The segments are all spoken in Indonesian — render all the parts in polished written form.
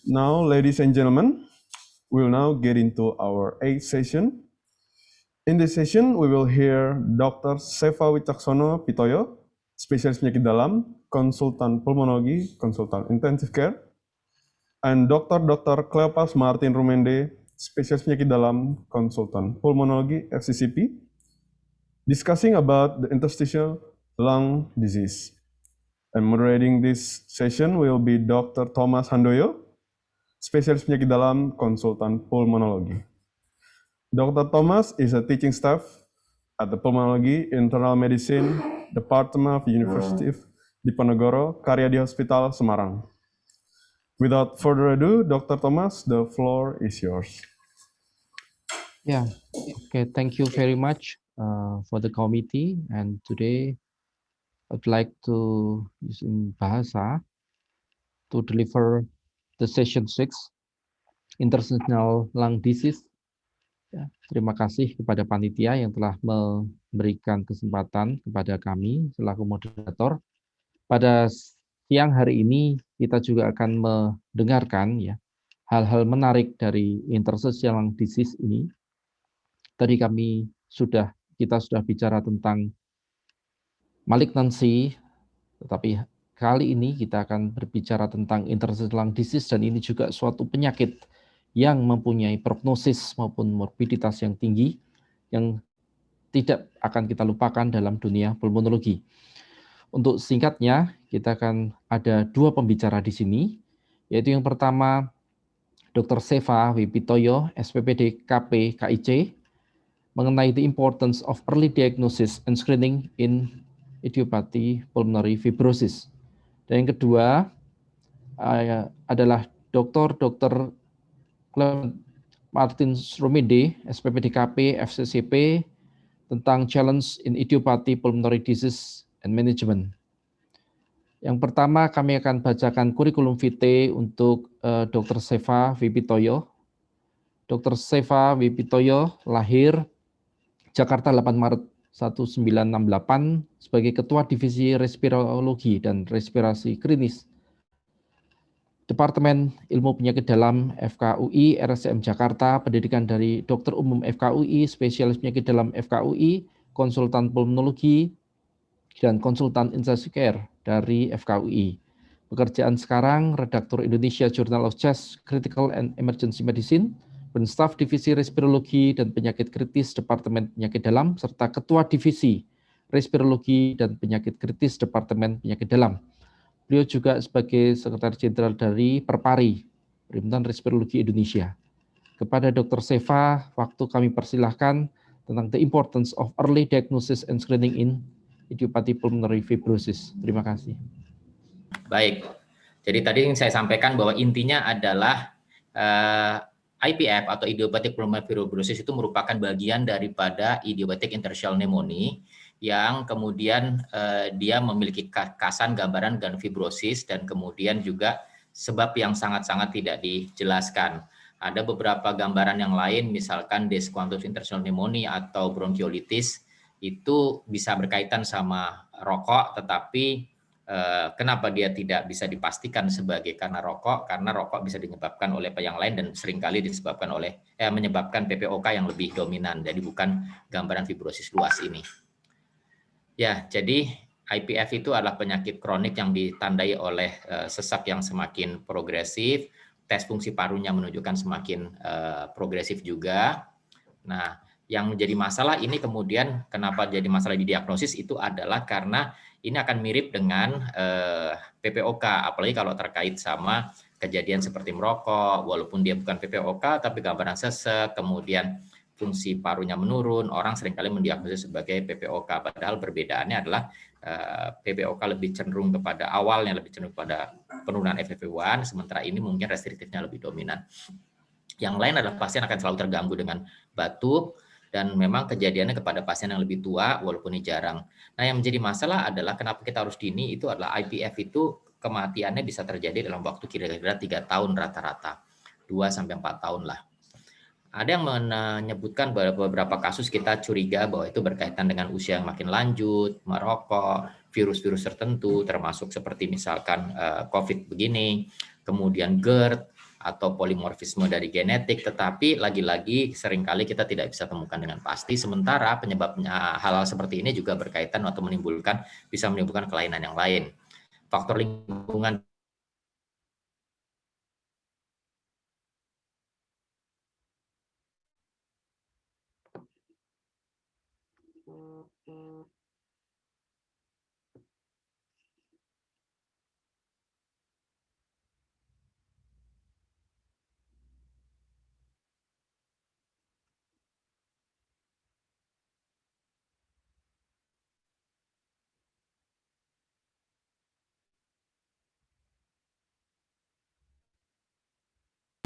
Now, ladies and gentlemen, we'll now get into our 8th session. In this session, we will hear Dr. Seva Wicaksono Pitoyo, spesialis penyakit dalam, konsultan pulmonologi, konsultan intensive care, and Dr. Cleopas Martin Rumende, spesialis penyakit dalam, konsultan pulmonologi, FCCP, discussing about the interstitial lung disease. And moderating this session will be Dr. Thomas Handoyo, spesialis penyakit dalam, konsultan pulmonologi. Dr. Thomas is a teaching staff at the Pulmonology Internal Medicine Department of University of Diponegoro, Karyadi Hospital, Semarang. Without further ado, Dr. Thomas, the floor is yours. Yeah, okay, thank you very much for the committee. And today I'd like to use in Bahasa to deliver the session 6, Interstitial Lung Disease. Ya, terima kasih kepada panitia yang telah memberikan kesempatan kepada kami selaku moderator. Pada siang hari ini kita juga akan mendengarkan ya hal-hal menarik dari interstitial lung disease ini. Tadi kita sudah bicara tentang malignancy, tetapi kali ini kita akan berbicara tentang interstitial lung disease, dan ini juga suatu penyakit yang mempunyai prognosis maupun morbiditas yang tinggi yang tidak akan kita lupakan dalam dunia pulmonologi. Untuk singkatnya, kita akan ada 2 pembicara di sini, yaitu yang pertama Dr. Seva Pitoyo, SPPD KP KIC, mengenai the importance of early diagnosis and screening in idiopathic pulmonary fibrosis. Dan yang kedua adalah Dr. Martin Rumende, SPPDKP, FCCP, tentang challenge in idiopathic pulmonary disease and management. Yang pertama kami akan bacakan kurikulum vitae untuk Dr. Seva Pitoyo. Dr. Seva Pitoyo lahir Jakarta 8 Maret 1968 sebagai Ketua Divisi Respirologi dan Respirasi Klinis Departemen Ilmu Penyakit Dalam FKUI, RSCM Jakarta, pendidikan dari Dokter Umum FKUI, Spesialis Penyakit Dalam FKUI, Konsultan Pulmonologi, dan Konsultan Intensive Care dari FKUI. Pekerjaan sekarang, Redaktur Indonesia Journal of Chest Critical and Emergency Medicine, dan staf Divisi Respirologi dan Penyakit Kritis Departemen Penyakit Dalam, serta Ketua Divisi Respirologi dan Penyakit Kritis Departemen Penyakit Dalam. Beliau juga sebagai Sekretaris Jenderal dari Perpari, Perhimpunan Respirologi Indonesia. Kepada Dr. Seva, waktu kami persilahkan tentang the importance of early diagnosis and screening in idiopathic pulmonary fibrosis. Terima kasih. Baik, jadi tadi yang saya sampaikan bahwa intinya adalah IPF atau idiopathic pulmonary fibrosis itu merupakan bagian daripada idiopathic interstitial pneumonia yang kemudian dia memiliki karkasan gambaran dan fibrosis, dan kemudian juga sebab yang sangat-sangat tidak dijelaskan. Ada beberapa gambaran yang lain, misalkan desquamous interstitial pneumonia atau bronkiolitis, itu bisa berkaitan sama rokok, tetapi kenapa dia tidak bisa dipastikan sebagai karena rokok? Karena rokok bisa disebabkan oleh yang lain dan seringkali disebabkan oleh menyebabkan PPOK yang lebih dominan. Jadi bukan gambaran fibrosis luas ini. Ya, jadi IPF itu adalah penyakit kronik yang ditandai oleh sesak yang semakin progresif, tes fungsi parunya menunjukkan semakin progresif juga. Nah, yang menjadi masalah ini kemudian kenapa jadi masalah di diagnosis itu adalah karena ini akan mirip dengan PPOK, apalagi kalau terkait sama kejadian seperti merokok, walaupun dia bukan PPOK tapi gambaran sesek, kemudian fungsi parunya menurun, orang seringkali mendiagnosis sebagai PPOK, padahal perbedaannya adalah PPOK lebih cenderung kepada awalnya lebih cenderung pada penurunan FEV1, sementara ini mungkin restriktifnya lebih dominan. Yang lain adalah pasien akan selalu terganggu dengan batuk, dan memang kejadiannya kepada pasien yang lebih tua, walaupun ini jarang. Nah, yang menjadi masalah adalah kenapa kita harus dini, itu adalah IPF itu kematiannya bisa terjadi dalam waktu kira-kira 3 tahun rata-rata, 2-4 tahun lah. Ada yang menyebutkan beberapa kasus kita curiga bahwa itu berkaitan dengan usia yang makin lanjut, merokok, virus-virus tertentu, termasuk seperti misalkan COVID begini, kemudian GERD, atau polimorfisme dari genetik, tetapi lagi-lagi seringkali kita tidak bisa temukan dengan pasti. Sementara penyebabnya hal-hal seperti ini juga berkaitan atau bisa menimbulkan kelainan yang lain. Faktor lingkungan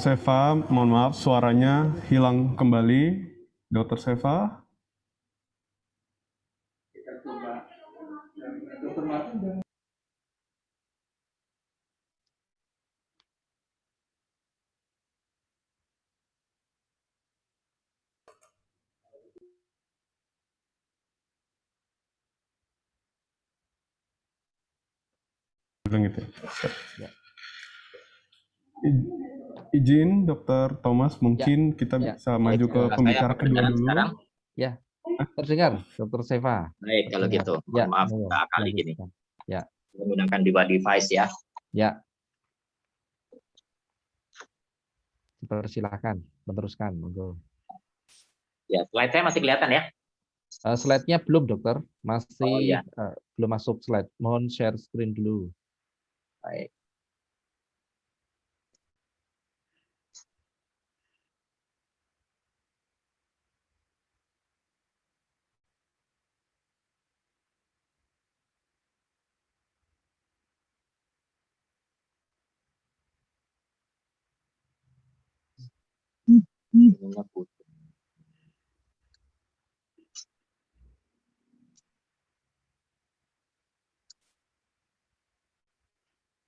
Seva, mohon maaf, suaranya hilang kembali. Dr. Seva. Bilang gitu ya. Izin Dr. Thomas, mungkin kita bisa maju ke pembicara kedua dulu. sekarang. Ya, terdengar Dr. Seva. Baik, kalau gitu. Ya, Maaf kali gini. Ya. Menggunakan dua device ya. Ya. Persilahkan, meneruskan, monggo. Ya, slide saya masih kelihatan ya? Slide-nya belum, dokter. Masih ya. belum masuk slide. Mohon share screen dulu. Baik.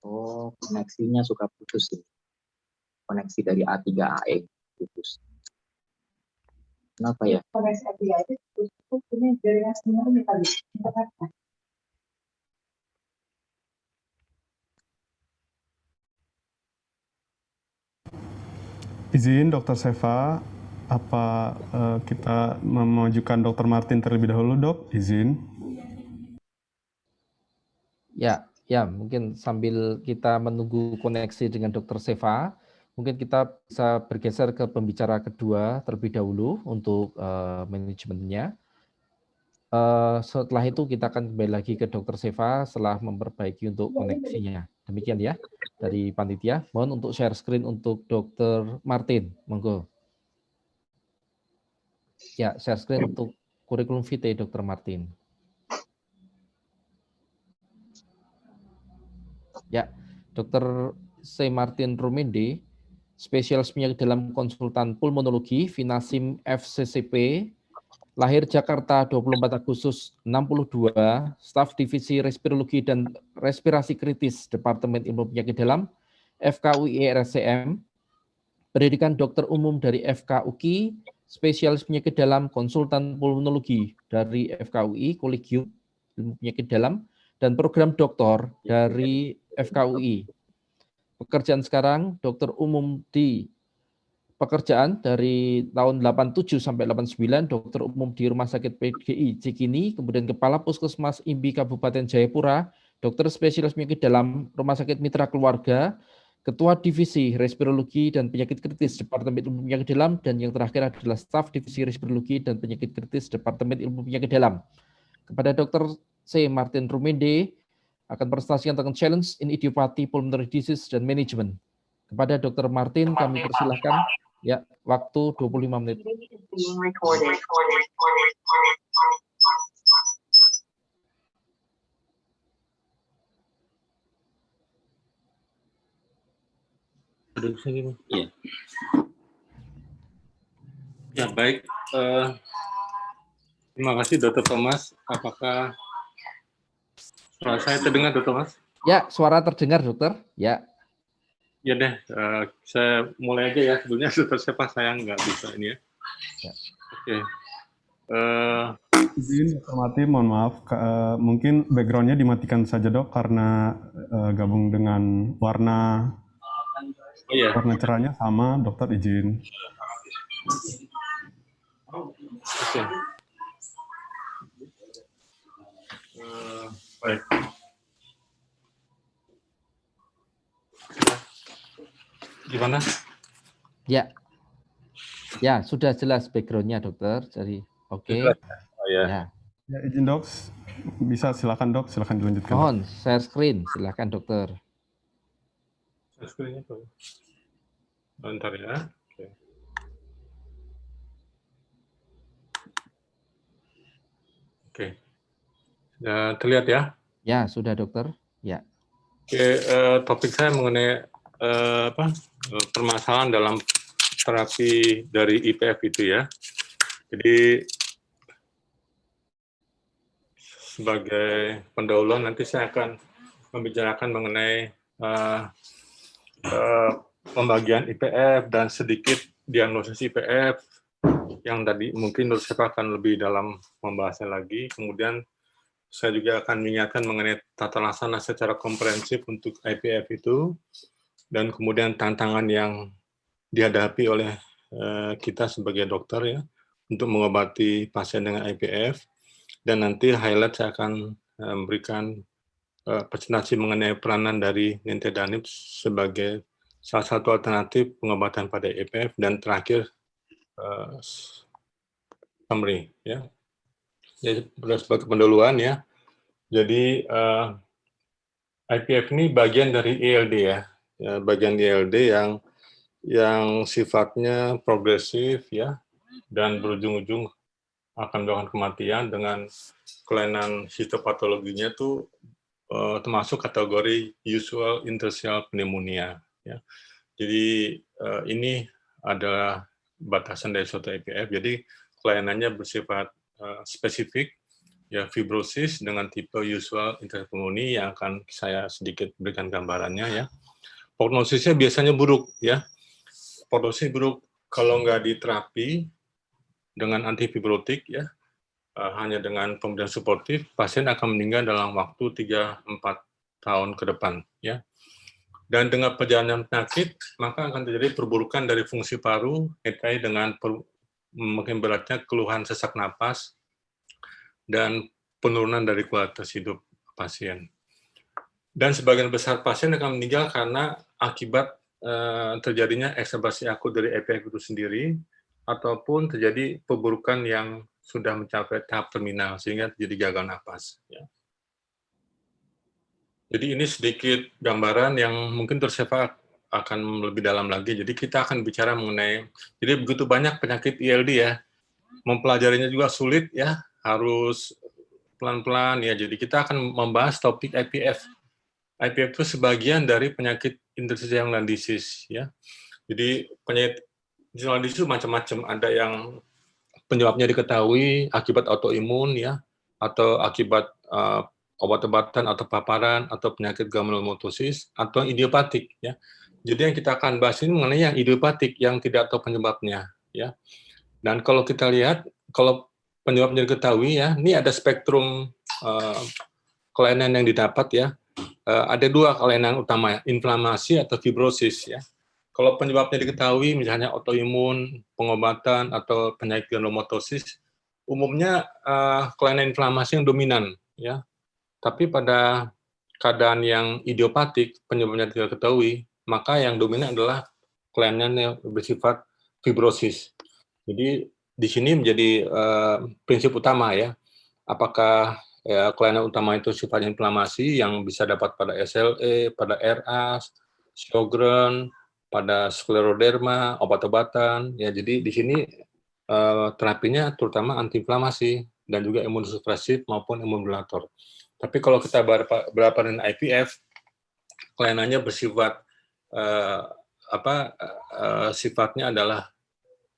Oh, koneksinya suka putus ya. Koneksi dari A3AE putus. Kenapa ya? Koneksi A3AE putus, ini jaringan sinyal minta apa? Izin Dr. Seva, apa kita memajukan Dr. Martin terlebih dahulu, Dok? Izin. Ya, mungkin sambil kita menunggu koneksi dengan Dr. Seva, mungkin kita bisa bergeser ke pembicara kedua terlebih dahulu untuk manajemennya. Setelah itu kita akan kembali lagi ke Dr. Seva setelah memperbaiki untuk koneksinya. Demikian ya dari panitia. Mohon untuk share screen untuk Dr. Martin. Monggo. Ya, share screen untuk kurikulum vitae Dr. Martin. Ya, Dr. C. Martin Rumende, spesialis penyakit dalam konsultan pulmonologi, Vinasim FCCP, lahir Jakarta 24 Agustus 62, staf divisi respirologi dan respirasi kritis Departemen Ilmu Penyakit Dalam, FKUI RSCM, pendidikan dokter umum dari FKUI, spesialis penyakit dalam konsultan pulmonologi dari FKUI, Kolegium Ilmu Penyakit Dalam, dan program doktor dari FKUI. Pekerjaan sekarang dokter umum di pekerjaan dari tahun 87 sampai 89, dokter umum di Rumah Sakit PGI Cikini, kemudian Kepala Puskesmas IMBI Kabupaten Jayapura, dokter spesialis penyakit dalam Rumah Sakit Mitra Keluarga, Ketua Divisi Respirologi dan Penyakit Kritis Departemen Ilmu Penyakit Dalam, dan yang terakhir adalah staf Divisi Respirologi dan Penyakit Kritis Departemen Ilmu Penyakit Dalam. Kepada Dr. C. Martin Rumende, akan presentasikan tentang challenge in idiopathy pulmonary disease dan management. Kepada Dr. Martin, kami persilahkan. Ya, waktu 25 menit. Ya. Ya, baik. Terima kasih, Dr. Thomas. Apakah suara saya terdengar, Dr. Thomas? Ya, suara terdengar, dokter. Ya. Ya deh, saya mulai aja ya. Sebelumnya Dr. Seva saya nggak bisa ini ya. Oke. Izin Dr. Martin, mohon maaf. Mungkin background-nya dimatikan saja, Dok, karena gabung dengan warna Iya. Warna cerahnya sama, dokter izin. Oke. Baik. Gimana? Ya, ya sudah jelas background-nya dokter. Jadi oke. Jelas ya? Oh, ya. Ya, Ya, izin dok. Bisa silakan dok, silakan dilanjutkan. Dok. mohon share screen, silakan dokter. Screen-nya tuh. Bentar ya. Oke. Oke. Ya, terlihat ya? Ya, sudah dokter. Ya. Oke, topik saya mengenai permasalahan dalam terapi dari IPF itu ya. Jadi sebagai pendahuluan nanti saya akan membicarakan mengenai pembagian IPF dan sedikit diagnosis IPF yang tadi mungkin Nur Sefa akan lebih dalam membahasnya lagi. Kemudian saya juga akan mengingatkan mengenai tata laksana secara komprehensif untuk IPF itu, dan kemudian tantangan yang dihadapi oleh kita sebagai dokter ya untuk mengobati pasien dengan IPF. Dan nanti highlight saya akan memberikan presentasi mengenai peranan dari nintedanib sebagai salah satu alternatif pengobatan pada IPF, dan terakhir summary ya. Jadi sebagai pendahuluan ya. Jadi IPF ini bagian dari ILD ya, bagian ILD yang sifatnya progresif ya, dan berujung-ujung akan melakukan kematian dengan kelainan histopatologinya tuh termasuk kategori usual interstitial pneumonia ya. Jadi ini adalah batasan dari suatu IPF. Jadi kelainannya bersifat spesifik ya, fibrosis dengan tipe usual interstitial pneumonia yang akan saya sedikit berikan gambarannya ya. Prognosisnya biasanya buruk ya. Prognosis buruk kalau nggak diterapi dengan antifibrotik ya, hanya dengan pemberian suportif, pasien akan meninggal dalam waktu 3-4 tahun ke depan ya. Dan dengan perjalanan penyakit, maka akan terjadi perburukan dari fungsi paru, terkait dengan makin beratnya keluhan sesak napas dan penurunan dari kualitas hidup pasien. Dan sebagian besar pasien akan meninggal karena akibat terjadinya eksaminasi akut dari IPF itu sendiri, ataupun terjadi perburukan yang sudah mencapai tahap terminal sehingga terjadi gagal napas. Ya. Jadi ini sedikit gambaran yang mungkin Sefa akan lebih dalam lagi. Jadi kita akan bicara mengenai, jadi begitu banyak penyakit ILD ya, mempelajarinya juga sulit ya, harus pelan-pelan ya. Jadi kita akan membahas topik IPF. IPF itu sebagian dari penyakit interstitial lung disease ya. Jadi penyakit interstitial lung disease itu macam-macam. Ada yang penyebabnya diketahui akibat autoimun ya, atau akibat obat-obatan atau paparan atau penyakit granulomatosis, atau idiopatik ya. Jadi yang kita akan bahas ini mengenai yang idiopatik yang tidak tahu penyebabnya ya. Dan kalau kita lihat, kalau penyebabnya diketahui ya, ini ada spektrum kelainan yang didapat ya. Ada dua kelainan utama, inflamasi atau fibrosis ya. Kalau penyebabnya diketahui, misalnya autoimun, pengobatan, atau penyakit granulomatosis, umumnya kelainan inflamasi yang dominan ya. Tapi pada keadaan yang idiopatik, penyebabnya tidak diketahui, maka yang dominan adalah kelainan yang bersifat fibrosis. Jadi di sini menjadi prinsip utama ya. Apakah kelainan utama itu sifatnya inflamasi yang bisa dapat pada SLE, pada RAS, Sjogren, pada skleroderma, obat-obatan. Ya, jadi di sini terapinya terutama antiinflamasi dan juga imunosupresif maupun imunomodulator. Tapi kalau kita berapa dengan IPF, kelainannya bersifat sifatnya adalah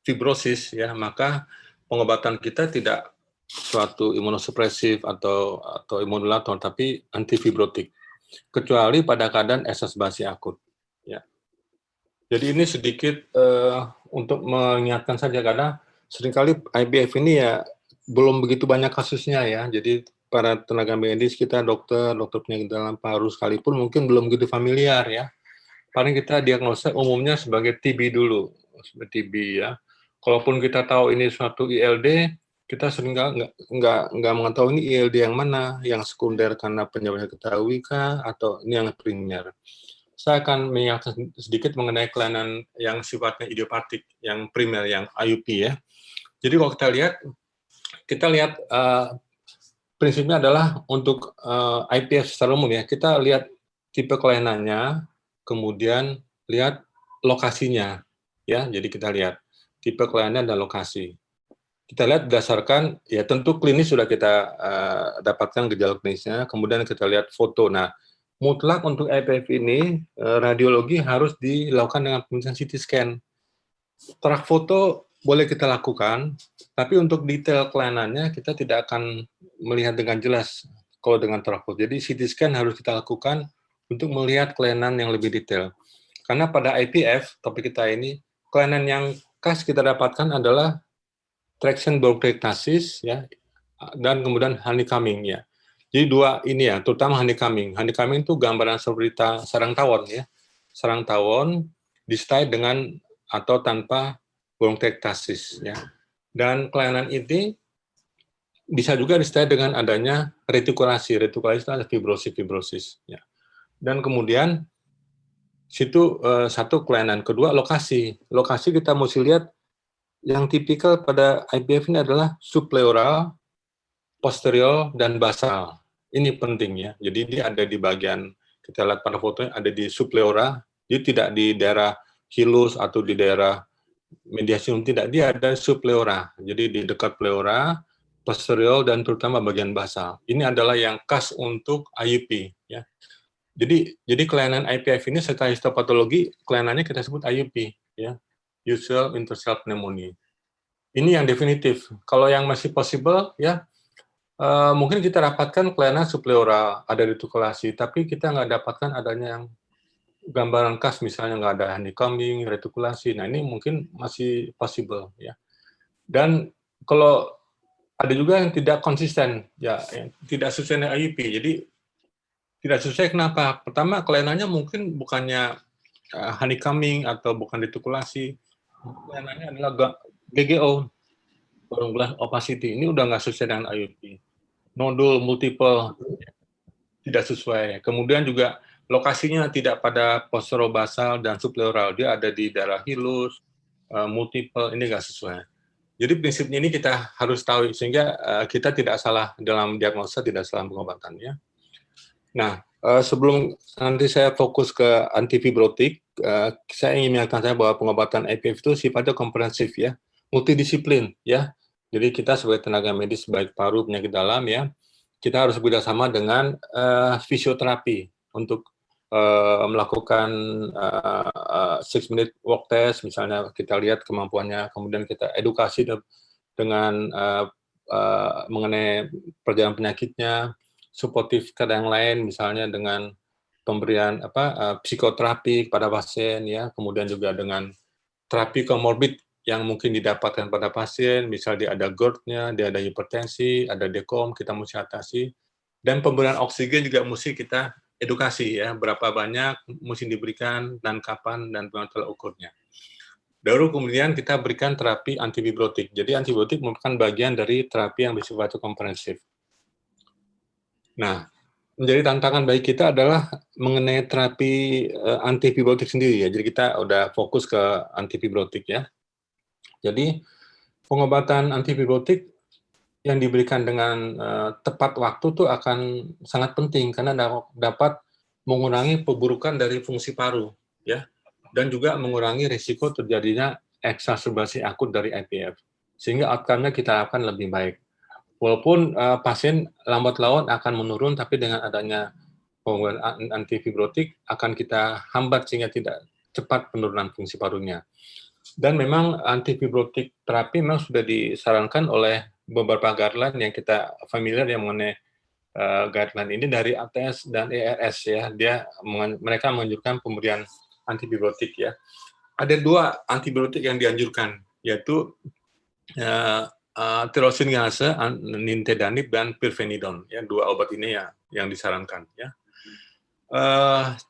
fibrosis ya, maka pengobatan kita tidak suatu imunosupresif atau imunomodulator, tapi antifibrotik, kecuali pada keadaan exacerbasi akut. Ya. Jadi ini sedikit untuk mengingatkan saja, karena seringkali IPF ini ya belum begitu banyak kasusnya ya. Jadi para tenaga medis kita, dokter penyakit dalam paru sekalipun mungkin belum begitu familiar ya paling kita diagnosa umumnya sebagai TB dulu, sebagai TB ya. Kalaupun kita tahu ini suatu ILD, kita sering nggak mengetahui ini ILD yang mana, yang sekunder karena penyebabnya ketahui kah, atau ini yang primer. Saya akan mengingatkan sedikit mengenai kelainan yang sifatnya idiopatik, yang primer, yang IUP ya. Jadi kalau kita lihat prinsipnya adalah untuk IPF secara umum ya, kita lihat tipe kelainannya, kemudian lihat lokasinya ya. Jadi kita lihat tipe kelainan dan lokasi. Kita lihat berdasarkan ya tentu klinis sudah kita dapatkan gejala klinisnya, kemudian kita lihat foto. Nah, mutlak untuk IPF ini radiologi harus dilakukan dengan pemeriksaan CT scan. Terak foto boleh kita lakukan, tapi untuk detail kelainannya kita tidak akan melihat dengan jelas kalau dengan terak foto. Jadi CT scan harus kita lakukan untuk melihat kelainan yang lebih detail. Karena pada IPF, topik kita ini, kelainan yang khas kita dapatkan adalah traction bronchiectasis ya, dan kemudian honeycombing ya. Jadi dua ini ya, terutama honeycombing. Honeycombing itu gambaran seperti sarang tawon ya. Sarang tawon disertai dengan atau tanpa bronchiectasis ya. Dan kelainan ini bisa juga disertai dengan adanya retikulasi. Retikulasi itu adalah fibrosis ya. Dan kemudian situ satu kelainan, kedua lokasi. Lokasi kita mesti lihat yang tipikal pada IPF ini adalah subpleural, posterior, dan basal. Ini penting ya. Jadi dia ada di bagian, kita lihat pada fotonya ada di subpleura, dia tidak di daerah hilus atau di daerah mediastinum, tidak. Dia ada subpleura. Jadi di dekat pleura, posterior, dan terutama bagian basal. Ini adalah yang khas untuk IUP ya. Jadi kelainan IPF ini setelah histopatologi, kelainannya kita sebut IUP ya. Usual interstitial pneumonia. Ini yang definitif. Kalau yang masih possible ya, mungkin kita dapatkan kelainan subpleural, ada retikulasi, tapi kita nggak dapatkan adanya yang gambaran khas, misalnya nggak ada honeycombing, retikulasi. Nah ini mungkin masih possible ya. Dan kalau ada juga yang tidak konsisten, ya, yang tidak sesuai dengan IUP. Jadi tidak sesuai kenapa? Pertama kelainannya mungkin bukannya honeycombing atau bukan retikulasi. Kelainannya adalah GGO, bone glass opacity. Ini udah nggak sesuai dengan IUP. Nodul multiple tidak sesuai. Kemudian juga lokasinya tidak pada posterobasal dan subpleural. Dia ada di daerah hilus, multiple, ini nggak sesuai. Jadi prinsipnya ini kita harus tahu sehingga kita tidak salah dalam diagnosa, tidak salah pengobatannya. Nah, sebelum nanti saya fokus ke antifibrotik, saya ingin mengingatkan bahwa pengobatan IPF itu sifatnya komprehensif ya, multidisiplin ya. Jadi kita sebagai tenaga medis baik paru, penyakit dalam ya, kita harus bekerjasama dengan fisioterapi untuk melakukan 6-minute walk test, misalnya kita lihat kemampuannya, kemudian kita edukasi dengan mengenai perjalanan penyakitnya, suportif ke yang lain, misalnya dengan pemberian psikoterapi kepada pasien ya, kemudian juga dengan terapi komorbid yang mungkin didapatkan pada pasien, misalnya dia ada GERD-nya, dia ada hipertensi, ada dekom, kita mesti atasi. Dan pemberian oksigen juga mesti kita edukasi ya, berapa banyak mesti diberikan dan kapan dan bagaimana ukurnya. Baru kemudian kita berikan terapi antifibrotik. Jadi antibiotik merupakan bagian dari terapi yang bersifat komprehensif. Nah, menjadi tantangan bagi kita adalah mengenai terapi antifibrotik sendiri ya. Jadi kita udah fokus ke antifibrotik ya. Jadi pengobatan antifibrotik yang diberikan dengan tepat waktu tuh akan sangat penting karena dapat mengurangi perburukan dari fungsi paru ya, dan juga mengurangi risiko terjadinya eksaserbasi akut dari IPF sehingga outcome-nya kita harapkan lebih baik. Walaupun pasien lambat laun akan menurun, tapi dengan adanya pengobatan antifibrotik akan kita hambat sehingga tidak cepat penurunan fungsi parunya. Dan memang antifibrotik terapi memang sudah disarankan oleh beberapa guideline yang kita familiar yang mengenai guideline ini dari ATS dan ERS ya. Mereka menganjurkan pemberian antifibrotik ya. Ada 2 antibiotik yang dianjurkan, yaitu tirosinase, nintedanib, dan pirfenidon ya, 2 obat ini ya yang disarankan ya.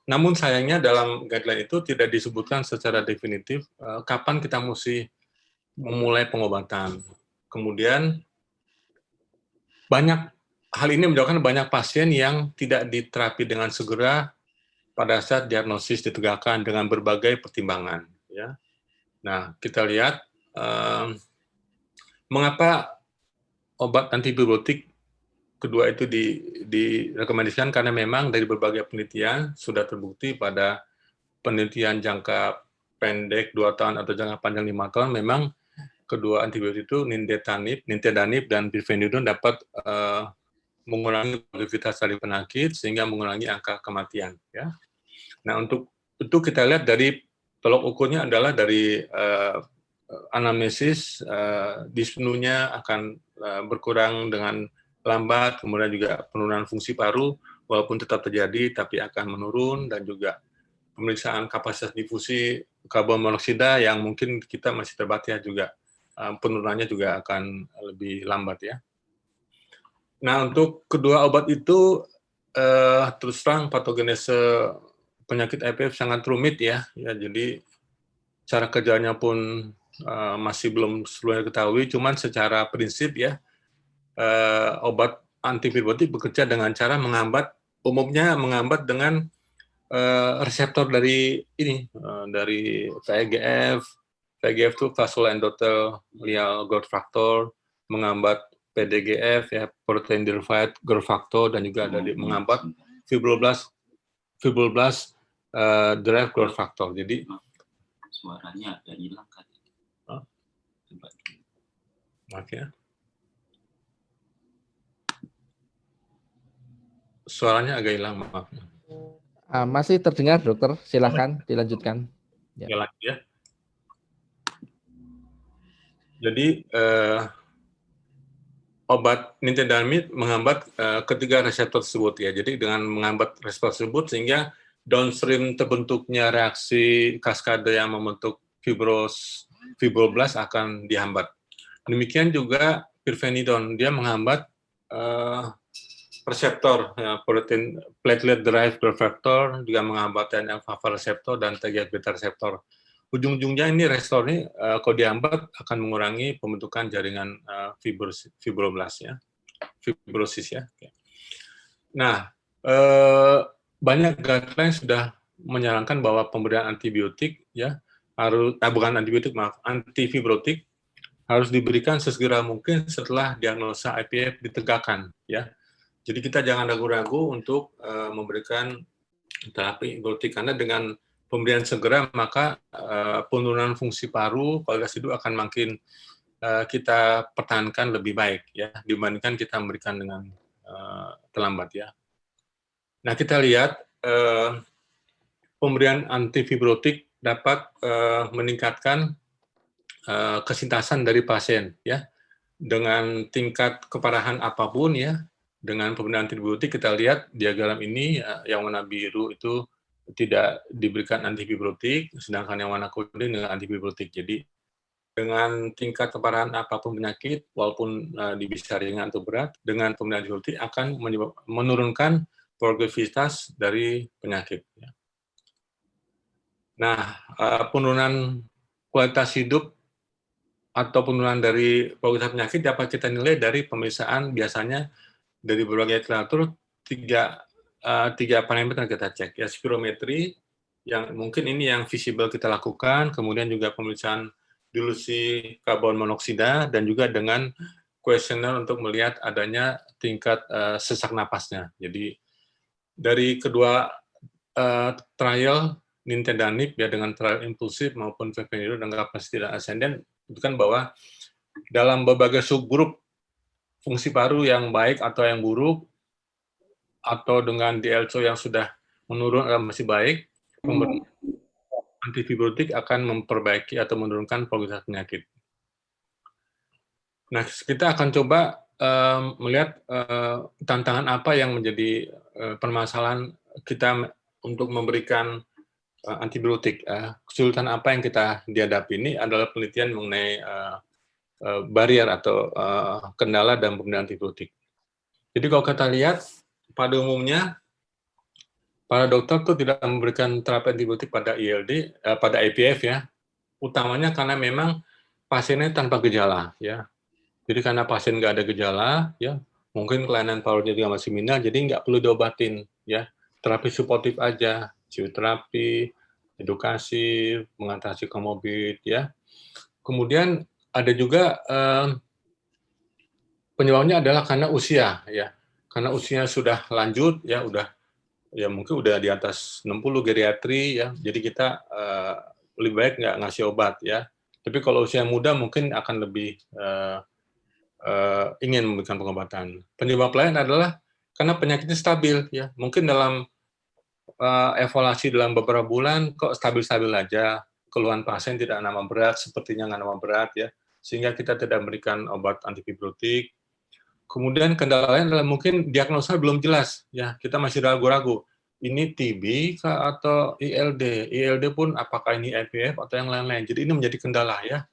Namun sayangnya dalam guideline itu tidak disebutkan secara definitif kapan kita mesti memulai pengobatan. Kemudian hal ini menyebabkan banyak pasien yang tidak diterapi dengan segera pada saat diagnosis ditegakkan dengan berbagai pertimbangan. Ya. Nah, kita lihat mengapa obat antibiotik kedua itu direkomendasikan, karena memang dari berbagai penelitian sudah terbukti pada penelitian jangka pendek 2 tahun atau jangka panjang 5 tahun, memang kedua antibiotik itu nintedanib dan pirfenidon dapat mengurangi produktivitas dari penyakit sehingga mengurangi angka kematian. Ya. Nah, untuk itu kita lihat dari tolok ukurnya adalah dari anamnesis, dispneunya akan berkurang dengan lambat, kemudian juga penurunan fungsi paru walaupun tetap terjadi tapi akan menurun, dan juga pemeriksaan kapasitas difusi karbon monoksida yang mungkin kita masih terbatas juga, penurunannya juga akan lebih lambat ya. Nah, untuk kedua obat itu terus terang patogenese penyakit IPF sangat rumit ya, jadi cara kerjanya pun masih belum seluruhnya ketahui, cuman secara prinsip ya, obat antibiotik bekerja dengan cara umumnya menghambat dengan reseptor dari dari VEGF itu vasculoendothelial growth factor, menghambat PDGF ya, protein derived growth factor, dan juga ada menghambat fibroblast derived growth factor. Jadi suaranya agak hilang kan? Maaf ya. Suaranya agak hilang, maaf. Masih terdengar, dokter. Silakan dilanjutkan. Ya. Ya. Jadi obat nintedanib menghambat ketiga reseptor tersebut ya. Jadi dengan menghambat reseptor tersebut sehingga downstream terbentuknya reaksi kaskade yang membentuk fibroblast akan dihambat. Demikian juga pirfenidon, dia menghambat reseptor ya, protein platelet derived growth factor, juga menghambat TNF-alpha reseptor dan TGF-beta reseptor. Ujung-ujungnya ini reseptor ini kalau dihambat akan mengurangi pembentukan jaringan fibrosis ya. Nah, banyak guideline sudah menyarankan bahwa pemberian antibiotik ya antifibrotik harus diberikan sesegera mungkin setelah diagnosa IPF ditegakkan ya. Jadi kita jangan ragu-ragu untuk memberikan terapi antibiotik, karena dengan pemberian segera maka penurunan fungsi paru, kualitas hidup akan makin kita pertahankan lebih baik ya dibandingkan kita memberikan dengan terlambat ya. Nah, kita lihat pemberian antifibrotik dapat meningkatkan kesintasan dari pasien ya dengan tingkat keparahan apapun ya. Dengan pemberian antibiotik kita lihat diagram ini yang warna biru itu tidak diberikan antibiotik, sedangkan yang warna kuning dengan antibiotik. Jadi dengan tingkat keparahan apapun penyakit, walaupun bisa ringan atau berat, dengan pemberian antibiotik akan menurunkan progresivitas dari penyakit. Nah, penurunan kualitas hidup atau penurunan dari progresivitas penyakit dapat kita nilai dari pemeriksaan biasanya dari berbagai literatur tiga parameter yang kita cek ya, spirometri yang mungkin ini yang visible kita lakukan, kemudian juga pemeriksaan dilusi karbon monoksida, dan juga dengan kuesioner untuk melihat adanya tingkat sesak napasnya. Jadi dari kedua trial nintedanib ya dengan trial impulsif maupun pirfenidon dan kapasitas tidak ascendant itu kan bahwa dalam berbagai subgrup fungsi paru yang baik atau yang buruk, atau dengan DLCO yang sudah menurun atau masih baik, pemberian antifibrotik akan memperbaiki atau menurunkan progresivitas penyakit. Nah, kita akan coba melihat tantangan apa yang menjadi permasalahan kita untuk memberikan antibiotik. Kesulitan apa yang kita dihadapi ini adalah penelitian mengenai barrier atau kendala dalam pemberian antibiotik. Jadi kalau kita lihat pada umumnya para dokter tuh tidak memberikan terapi antibiotik pada ILD, pada IPF ya, utamanya karena memang pasiennya tanpa gejala ya. Jadi karena pasien nggak ada gejala ya, mungkin kelainan parunya juga masih minor, jadi nggak perlu diobatin ya. Terapi suportif aja, fisioterapi, edukasi, mengatasi komorbid ya. Kemudian ada juga penyebabnya adalah karena usia ya. Karena usia sudah lanjut ya, ya mungkin udah di atas 60 geriatri ya. Jadi kita lebih baik nggak ngasih obat ya. Tapi kalau usia muda mungkin akan lebih ingin memberikan pengobatan. Penyebab lain adalah karena penyakitnya stabil ya. Mungkin dalam evaluasi dalam beberapa bulan kok stabil-stabil aja. Keluhan pasien tidak nambah berat, sepertinya nggak nambah berat ya. Sehingga kita tidak memberikan obat antifibrotik. Kemudian kendala lain adalah mungkin diagnosa belum jelas ya. Kita masih ragu-ragu. Ini TB kah atau ILD? ILD pun apakah ini IPF atau yang lain-lain. Jadi ini menjadi kendala ya.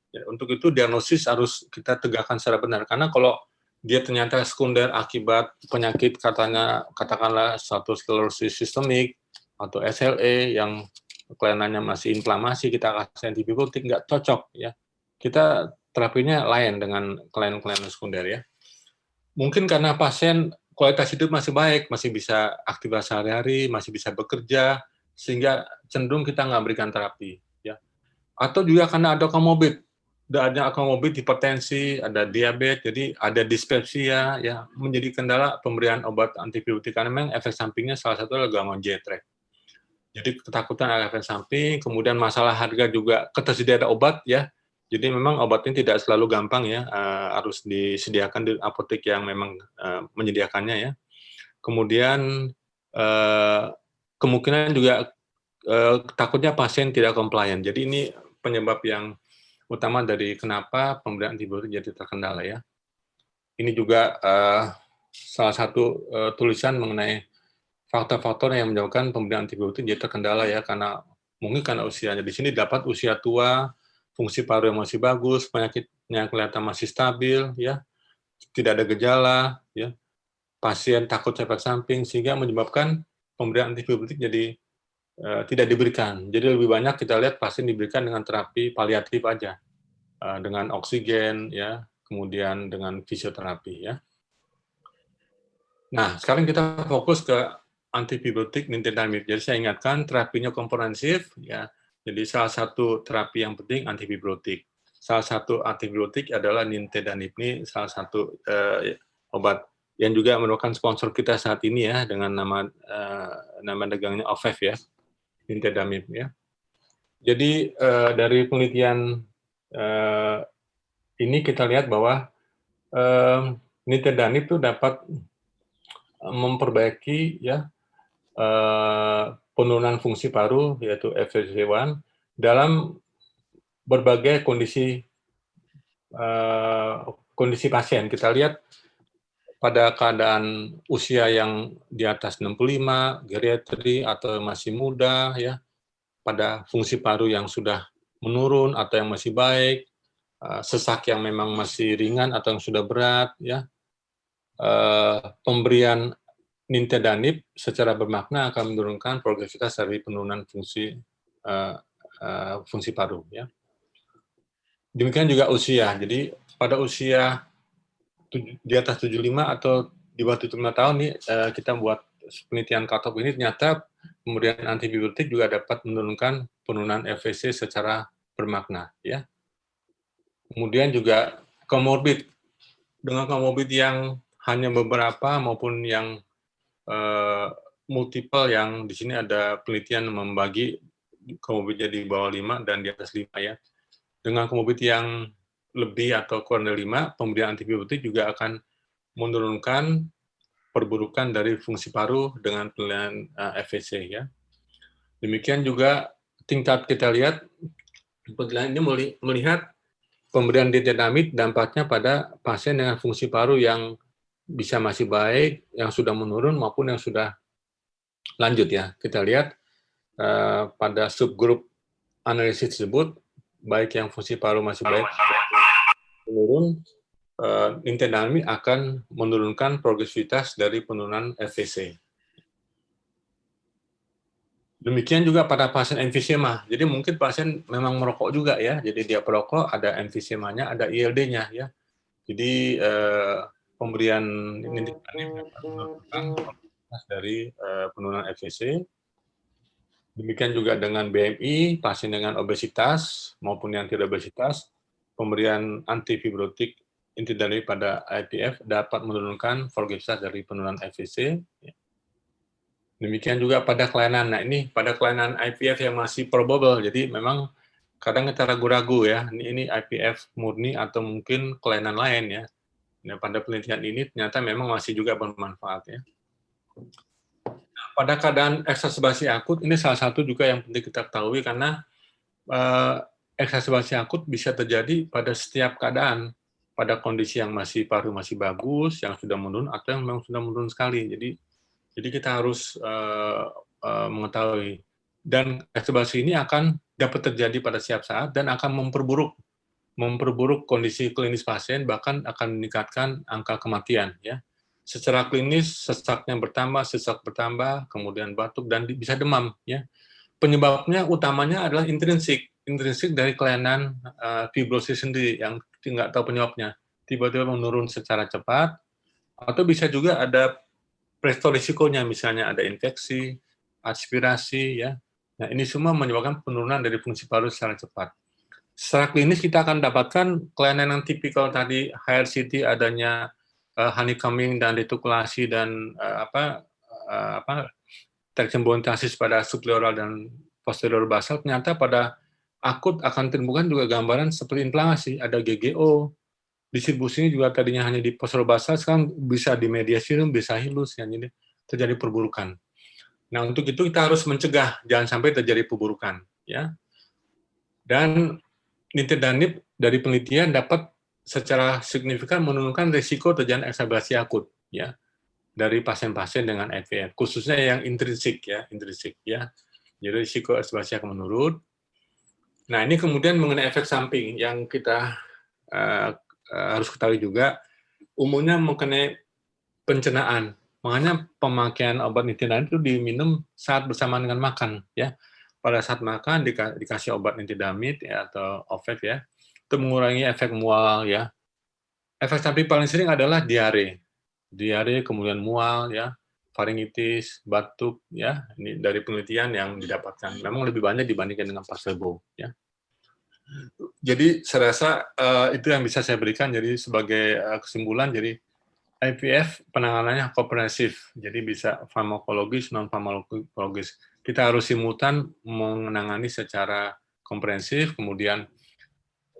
Ya, untuk itu diagnosis harus kita tegakkan secara benar, karena kalau dia ternyata sekunder akibat penyakit katakanlah suatu sklerosis sistemik atau SLE yang kelainannya masih inflamasi, kita kasih antibiotik nggak cocok ya. Kita terapinya lain dengan kelainan-kelainan sekunder ya. Mungkin karena pasien kualitas hidup masih baik, masih bisa aktivitas sehari-hari, masih bisa bekerja, sehingga cenderung kita nggak berikan terapi ya. Atau juga karena ada komorbid, ada komorbid hipertensi, ada diabetes, jadi ada dispepsia, ya menjadi kendala pemberian obat antibiotik karena memang efek sampingnya salah satu adalah gangguan jetrek. Jadi ketakutan ada efek samping, kemudian masalah harga juga ketersediaan obat ya. Jadi memang obatnya tidak selalu gampang ya, harus disediakan di apotek yang memang menyediakannya ya. Kemudian kemungkinan juga takutnya pasien tidak compliant. Jadi ini penyebab yang utama dari kenapa pemberian antibiotik jadi terkendala ya. Ini juga salah satu tulisan mengenai faktor-faktor yang menyebabkan pemberian antibiotik jadi terkendala ya, karena mungkin karena usianya. Di sini dapat usia tua, fungsi paru yang masih bagus, penyakitnya kelihatan masih stabil ya, tidak ada gejala ya, pasien takut efek samping sehingga menyebabkan pemberian antibiotik jadi tidak diberikan. Jadi lebih banyak kita lihat pasien diberikan dengan terapi paliatif aja, dengan oksigen ya, kemudian dengan fisioterapi ya. Nah, sekarang kita fokus ke antibiotik nintedanib. Jadi saya ingatkan terapinya komprehensif ya. Jadi salah satu terapi yang penting antibiotik. Salah satu antibiotik adalah nintedanib, ini salah satu obat yang juga merupakan sponsor kita saat ini ya, dengan nama dagangnya OVEV ya, nintedanib ya. Jadi dari penelitian ini kita lihat bahwa nintedanib itu dapat memperbaiki ya penurunan fungsi paru yaitu FEV1 dalam berbagai kondisi pasien. Kita lihat pada keadaan usia yang di atas 65, geriatri atau masih muda ya, pada fungsi paru yang sudah menurun atau yang masih baik, sesak yang memang masih ringan atau yang sudah berat ya. Pemberian nintedanib secara bermakna akan menurunkan progresivitas dari penurunan fungsi paru ya. Demikian juga usia. Jadi pada usia di atas 75 atau di bawah 75 tahun nih kita buat penelitian cut-off ini, ternyata pemberian antibiotik juga dapat menurunkan penurunan FVC secara bermakna ya. Kemudian juga komorbid, dengan komorbid yang hanya beberapa maupun yang multiple, yang di sini ada penelitian membagi komorbidnya di bawah 5 dan di atas 5 ya. Dengan komorbid yang lebih atau kurang dari 5, pemberian antibiotik juga akan menurunkan perburukan dari fungsi paru dengan penilaian FVC ya. Demikian juga tingkat kita lihat penilaian ini melihat pemberian nintedanib dampaknya pada pasien dengan fungsi paru yang bisa masih baik, yang sudah menurun maupun yang sudah lanjut ya. Kita lihat pada subgrup analisis tersebut, baik yang fungsi paru masih baik menurun, nintedanib akan menurunkan progresivitas dari penurunan FVC. Demikian juga pada pasien emfisema. Jadi mungkin pasien memang merokok juga ya. Jadi dia perokok, ada emfisemanya, ada ILD-nya ya. Jadi pemberian nintedanib dapat menurunkan probabilitas dari penurunan FVC. Demikian juga dengan BMI, pasien dengan obesitas maupun yang tidak obesitas, pemberian antifibrotik nintedanib pada IPF dapat menurunkan probabilitas dari penurunan FVC. Demikian juga pada kelainan. Nah, ini pada kelainan IPF yang masih probable. Jadi memang kadang kita ragu-ragu ya, ini IPF murni atau mungkin kelainan lain ya. Nah, pada penelitian ini ternyata memang masih juga bermanfaat ya. Nah, pada keadaan eksaserbasi akut, ini salah satu juga yang penting kita ketahui karena eksaserbasi akut bisa terjadi pada setiap keadaan. Pada kondisi yang paru masih bagus, yang sudah menurun, atau yang memang sudah menurun sekali. Jadi kita harus mengetahui, dan eksaserbasi ini akan dapat terjadi pada setiap saat dan akan memperburuk kondisi klinis pasien, bahkan akan meningkatkan angka kematian ya. Secara klinis sesaknya bertambah, sesak bertambah, kemudian batuk dan bisa demam ya. Penyebabnya utamanya adalah intrinsik dari kelainan fibrosis sendiri yang nggak tahu penyebabnya. Tiba-tiba menurun secara cepat, atau bisa juga ada risikonya, misalnya ada infeksi, aspirasi ya. Nah, ini semua menyebabkan penurunan dari fungsi paru secara cepat. Secara klinis kita akan dapatkan kelainan yang tipikal tadi, HRCT, adanya honeycombing dan retikulasi dan traction bronchitis pada subpleural dan posterior basal. Ternyata pada akut akan timbulkan juga gambaran seperti inflamasi, ada GGO, distribusinya juga tadinya hanya di posterior basal, sekarang bisa di media silum, bisa hilus, ya, jadi terjadi perburukan. Nah, untuk itu kita harus mencegah jangan sampai terjadi perburukan, ya. Dan nintedanib dari penelitian dapat secara signifikan menurunkan risiko terjadi eksagerasi akut, ya, dari pasien-pasien dengan IPF, khususnya yang intrinsik, ya. Jadi risiko eksagerasi akan menurun. Nah, ini kemudian mengenai efek samping yang kita harus ketahui juga, umumnya mengenai pencernaan. Makanya pemakaian obat nintedanib itu diminum saat bersamaan dengan makan, ya. Pada saat makan dikasih obat nintedanib ya, atau OVEC ya, itu mengurangi efek mual ya. Efek samping paling sering adalah diare, kemudian mual ya, faringitis, batuk ya. Ini dari penelitian yang didapatkan. Memang lebih banyak dibandingkan dengan placebo ya. Jadi saya rasa itu yang bisa saya berikan. Jadi sebagai kesimpulan, jadi IPF penanganannya komprehensif, jadi bisa farmakologis, non farmakologis. Kita harus simultan menangani secara komprehensif, kemudian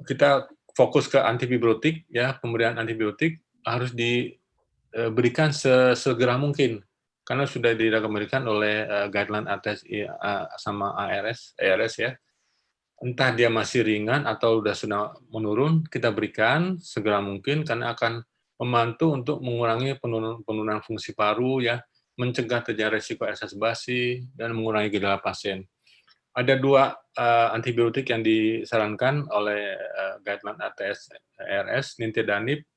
kita fokus ke antifibrotik, ya, pemberian antibiotik harus diberikan segera mungkin, karena sudah direkomendasikan oleh guideline ATS sama ARS ya. Entah dia masih ringan atau sudah menurun, kita berikan segera mungkin karena akan membantu untuk mengurangi penurunan fungsi paru ya, mencegah terjadi risiko eksaserbasi dan mengurangi gejala pasien. Ada 2 antibiotik yang disarankan oleh guideline ATS/ARS, nintedanib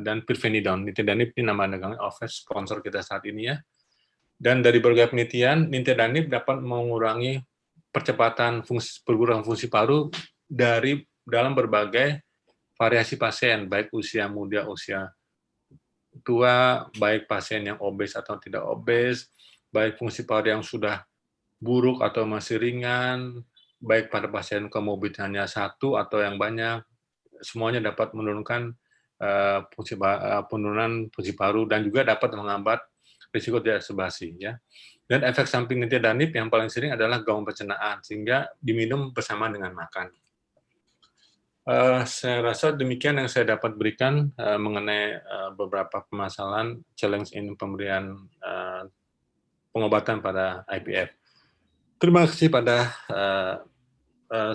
dan pirfenidone. Nintedanib ini nama dagangan OVEC, sponsor kita saat ini ya. Dan dari berbagai penelitian, nintedanib dapat mengurangi percepatan perburukan fungsi paru dalam berbagai variasi pasien, baik usia muda, usia tua, baik pasien yang obes atau tidak obes, baik fungsi paru yang sudah buruk atau masih ringan, baik pada pasien komorbid hanya 1 atau yang banyak, semuanya dapat menurunkan penurunan fungsi paru dan juga dapat menghambat risiko deakserbasi ya. Dan efek samping nintedanib yang paling sering adalah gangguan pencernaan, sehingga diminum bersama dengan makan. Saya rasa demikian yang saya dapat berikan mengenai beberapa permasalahan challenge in pemberian pengobatan pada IPF. Terima kasih pada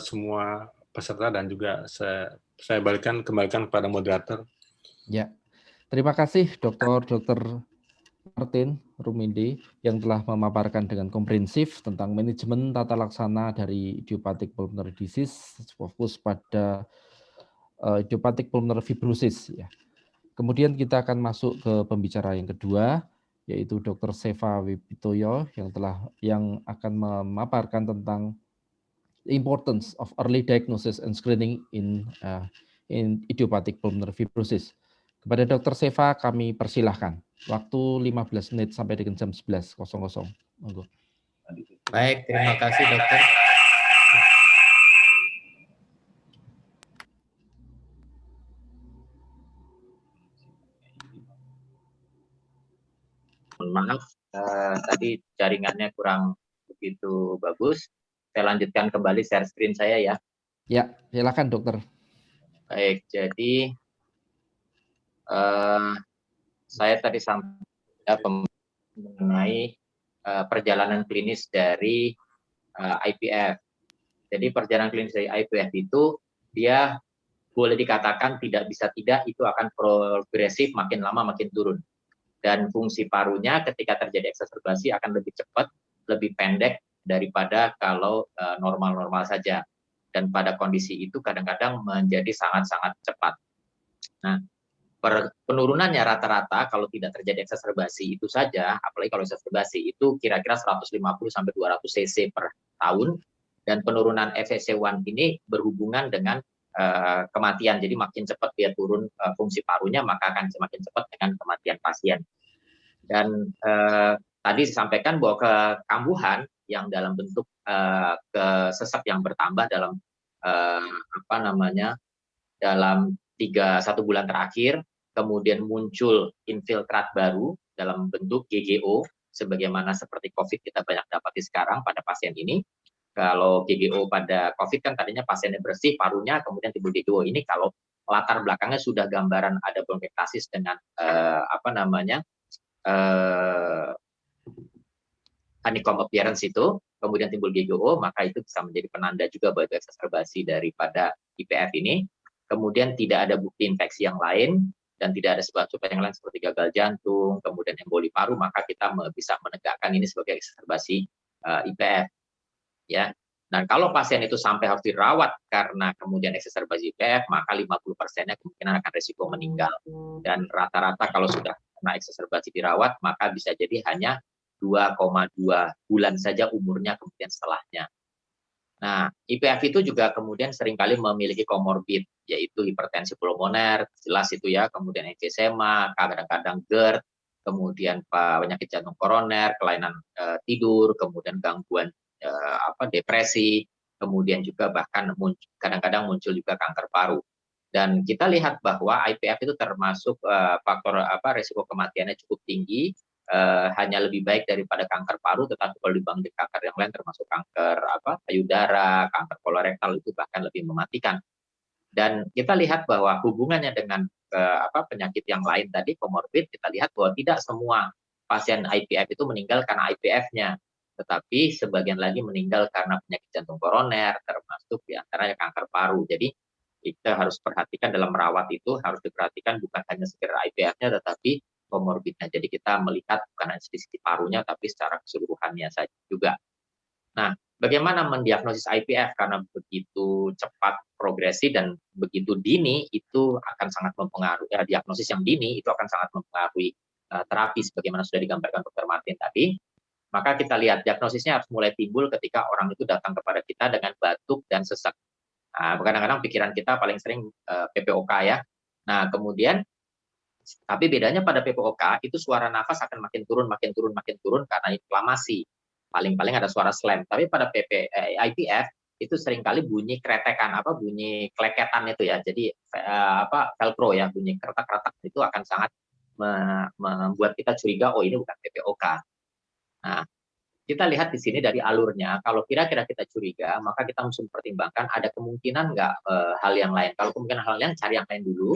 semua peserta dan juga saya kembalikan kepada moderator. Ya, terima kasih Dr. Martin Rumindi yang telah memaparkan dengan komprehensif tentang manajemen tata laksana dari idiopathic pulmonary disease, fokus pada idiopathic pulmonary fibrosis ya. Kemudian kita akan masuk ke pembicara yang kedua, yaitu Dr. Seva Wipitoyo yang akan memaparkan tentang the importance of early diagnosis and screening in idiopathic pulmonary fibrosis. Kepada Dr. Seva kami persilahkan. Waktu 15 menit sampai dengan jam 11.00. Monggo. Baik, terima kasih dokter. Mohon maaf, tadi jaringannya kurang begitu bagus. Saya lanjutkan kembali share screen saya ya. Ya, silakan dokter. Baik, jadi saya tadi sampaikan mengenai perjalanan klinis dari IPF. Jadi perjalanan klinis dari IPF itu dia boleh dikatakan tidak bisa tidak itu akan progresif, makin lama makin turun. Dan fungsi parunya ketika terjadi eksaserbasi akan lebih cepat, lebih pendek daripada kalau normal-normal saja. Dan pada kondisi itu kadang-kadang menjadi sangat-sangat cepat. Nah, penurunannya rata-rata kalau tidak terjadi eksaserbasi itu saja, apalagi kalau eksaserbasi itu kira-kira 150 sampai 200 cc per tahun, dan penurunan FeC1 ini berhubungan dengan kematian. Jadi makin cepat dia turun fungsi parunya, maka akan semakin cepat dengan kematian pasien. Dan tadi disampaikan bahwa kekambuhan yang dalam bentuk sesak yang bertambah dalam dalam 1 bulan terakhir, kemudian muncul infiltrat baru dalam bentuk GGO, sebagaimana seperti COVID kita banyak dapati sekarang pada pasien ini. Kalau GGO pada COVID kan tadinya pasiennya bersih parunya, kemudian timbul GGO. Ini kalau latar belakangnya sudah gambaran ada bronkiektasis dengan honeycomb appearance itu, kemudian timbul GGO, maka itu bisa menjadi penanda juga bahwa itu eksaserbasi daripada IPF ini. Kemudian tidak ada bukti infeksi yang lain, dan tidak ada sebab yang lain seperti gagal jantung, kemudian emboli paru, maka kita bisa menegakkan ini sebagai eksaserbasi IPF. Ya. Dan kalau pasien itu sampai harus dirawat karena kemudian eksaserbasi IPF, maka 50%-nya kemungkinan akan risiko meninggal. Dan rata-rata kalau sudah kena eksaserbasi dirawat, maka bisa jadi hanya 2,2 bulan saja umurnya kemudian setelahnya. Nah, IPF itu juga kemudian seringkali memiliki komorbid, yaitu hipertensi pulmoner, jelas itu ya, kemudian emfisema, kadang-kadang GERD, kemudian penyakit jantung koroner, kelainan tidur, kemudian gangguan depresi, kemudian juga bahkan kadang-kadang muncul juga kanker paru. Dan kita lihat bahwa IPF itu termasuk faktor risiko kematiannya cukup tinggi, hanya lebih baik daripada kanker paru, tetapi kalau dibanding kanker yang lain termasuk kanker payudara, kanker kolorektal itu bahkan lebih mematikan. Dan kita lihat bahwa hubungannya dengan penyakit yang lain tadi, komorbid, kita lihat bahwa tidak semua pasien IPF itu meninggal karena IPF-nya, tetapi sebagian lagi meninggal karena penyakit jantung koroner, termasuk diantaranya kanker paru. Jadi kita harus perhatikan dalam merawat itu, harus diperhatikan bukan hanya sekedar IPF-nya, tetapi komorbidnya. Jadi kita melihat bukan hanya sisi parunya, tapi secara keseluruhannya saja juga. Nah, bagaimana mendiagnosis IPF? Karena begitu cepat progresi dan begitu dini, itu akan sangat mempengaruhi, diagnosis yang dini itu akan sangat mempengaruhi terapi, sebagaimana sudah digambarkan Dr. Martin tadi. Maka kita lihat diagnosisnya harus mulai timbul ketika orang itu datang kepada kita dengan batuk dan sesak. Nah, kadang-kadang pikiran kita paling sering PPOK ya. Nah, kemudian tapi bedanya pada PPOK itu suara nafas akan makin turun karena inflamasi. Paling-paling ada suara slam. Tapi pada IPF itu seringkali bunyi kretekan, bunyi kleketan itu ya. Jadi velcro ya, bunyi kretak-kretak itu akan sangat membuat kita curiga, oh ini bukan PPOK. Nah, kita lihat di sini dari alurnya, kalau kira-kira kita curiga, maka kita mesti mempertimbangkan ada kemungkinan nggak hal yang lain. Kalau kemungkinan hal yang lain, cari yang lain dulu.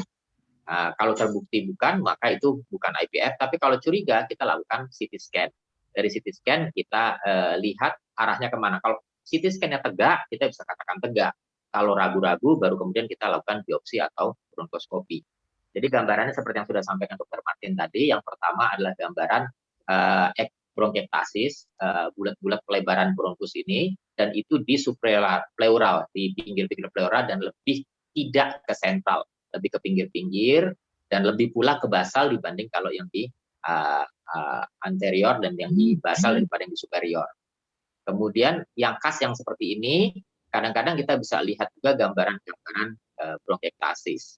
Kalau terbukti bukan, maka itu bukan IPF. Tapi kalau curiga, kita lakukan CT scan. Dari CT scan, kita lihat arahnya kemana. Kalau CT scan-nya tegak, kita bisa katakan tegak. Kalau ragu-ragu, baru kemudian kita lakukan biopsi atau bronkoskopi. Jadi gambarannya seperti yang sudah sampaikan Dr. Martin tadi. Yang pertama adalah gambaran bronkiektasis, bulat-bulat pelebaran bronkus ini, dan itu di subpleural, di pinggir-pinggir pleura, dan lebih tidak ke sentral, lebih ke pinggir-pinggir, dan lebih pula ke basal dibanding kalau yang di anterior dan yang di basal daripada yang di superior. Kemudian yang khas yang seperti ini, kadang-kadang kita bisa lihat juga gambaran-gambaran bronkiektasis.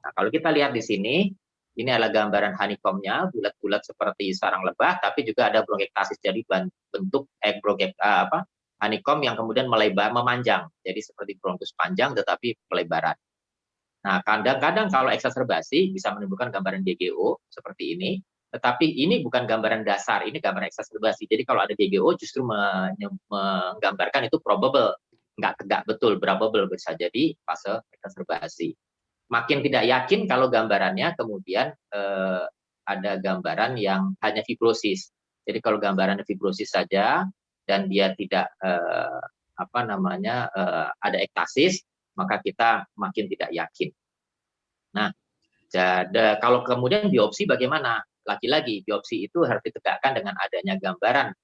Nah, kalau kita lihat di sini, ini adalah gambaran honeycomb-nya, bulat-bulat seperti sarang lebah, tapi juga ada bronkiektasis, jadi bentuk honeycomb yang kemudian melebar, memanjang, jadi seperti bronkus panjang tetapi pelebaran. Nah, kadang-kadang kalau eksaserbasi bisa menimbulkan gambaran GGO seperti ini, tetapi ini bukan gambaran dasar, ini gambaran eksaserbasi. Jadi kalau ada GGO justru menggambarkan itu probable, nggak tegak betul, probable bisa jadi fase eksaserbasi. Makin tidak yakin kalau gambarannya kemudian ada gambaran yang hanya fibrosis. Jadi kalau gambaran fibrosis saja dan dia tidak ada ektasis, maka kita makin tidak yakin. Nah, kalau kemudian biopsi bagaimana? Lagi-lagi biopsi itu harus ditegakkan dengan adanya gambaran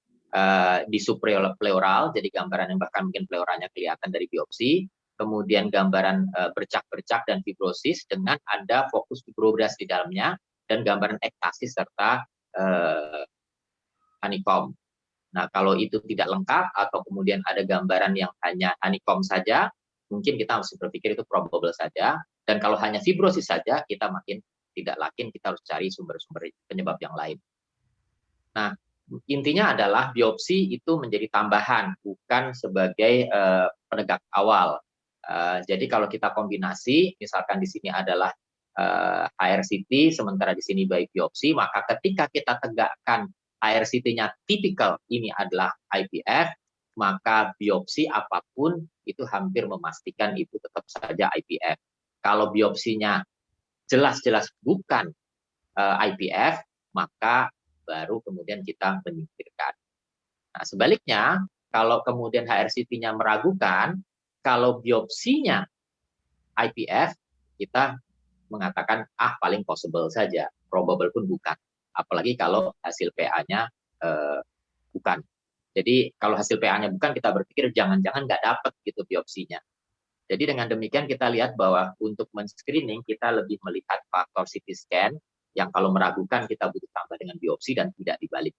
di subpleural, jadi gambaran yang bahkan mungkin pleuranya kelihatan dari biopsi, kemudian gambaran bercak-bercak dan fibrosis dengan ada fokus fibroblas di dalamnya, dan gambaran ektasis serta honeycomb. Nah, kalau itu tidak lengkap atau kemudian ada gambaran yang hanya honeycomb saja, mungkin kita harus berpikir itu probable saja. Dan kalau hanya fibrosis saja, kita makin tidak yakin, kita harus cari sumber-sumber penyebab yang lain. Nah, intinya adalah biopsi itu menjadi tambahan, bukan sebagai penegak awal. Jadi kalau kita kombinasi, misalkan di sini adalah HRCT, sementara di sini by biopsi, maka ketika kita tegakkan HRCT-nya tipikal ini adalah IPF, maka biopsi apapun itu hampir memastikan itu tetap saja IPF. Kalau biopsinya jelas-jelas bukan IPF, maka baru kemudian kita menyingkirkan. Nah, sebaliknya, kalau kemudian HRCT-nya meragukan, kalau biopsinya IPF, kita mengatakan paling possible saja, probable pun bukan. Apalagi kalau hasil PA-nya bukan. Jadi kalau hasil PA-nya bukan, kita berpikir jangan-jangan nggak dapat gitu biopsinya. Jadi dengan demikian kita lihat bahwa untuk men-screening kita lebih melihat faktor CT scan yang kalau meragukan kita butuh tambah dengan biopsi dan tidak dibalik.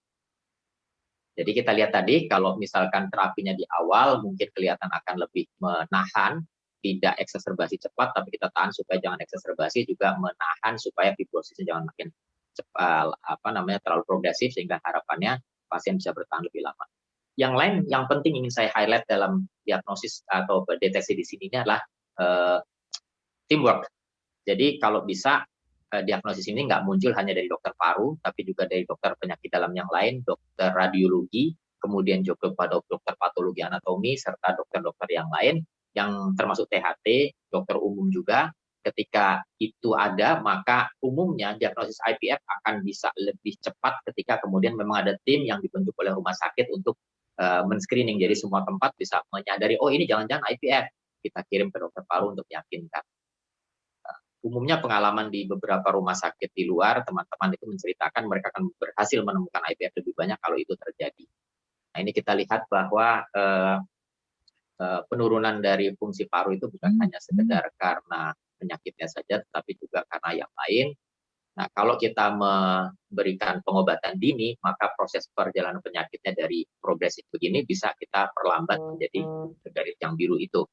Jadi kita lihat tadi kalau misalkan terapinya di awal mungkin kelihatan akan lebih menahan, tidak eksaserbasi cepat, tapi kita tahan supaya jangan eksaserbasi, juga menahan supaya fibrosisnya jangan makin terlalu progresif sehingga harapannya pasien bisa bertahan lebih lama. Yang lain yang penting ingin saya highlight dalam diagnosis atau deteksi di sini adalah teamwork. Jadi kalau bisa diagnosis ini nggak muncul hanya dari dokter paru, tapi juga dari dokter penyakit dalam yang lain, dokter radiologi, kemudian juga dokter patologi anatomi, serta dokter-dokter yang lain, yang termasuk THT, dokter umum juga. Ketika itu ada, maka umumnya diagnosis IPF akan bisa lebih cepat ketika kemudian memang ada tim yang dibentuk oleh rumah sakit untuk men-screening. Jadi semua tempat bisa menyadari, oh ini jangan-jangan IPF. Kita kirim ke dokter paru untuk meyakinkan. Umumnya pengalaman di beberapa rumah sakit di luar, teman-teman itu menceritakan mereka akan berhasil menemukan IPF lebih banyak kalau itu terjadi. Nah, ini kita lihat bahwa penurunan dari fungsi paru itu bukan hanya sekedar karena penyakitnya saja, tetapi juga karena yang lain. Nah, kalau kita memberikan pengobatan dini, maka proses perjalanan penyakitnya dari progresif begini bisa kita perlambat menjadi garis yang biru itu.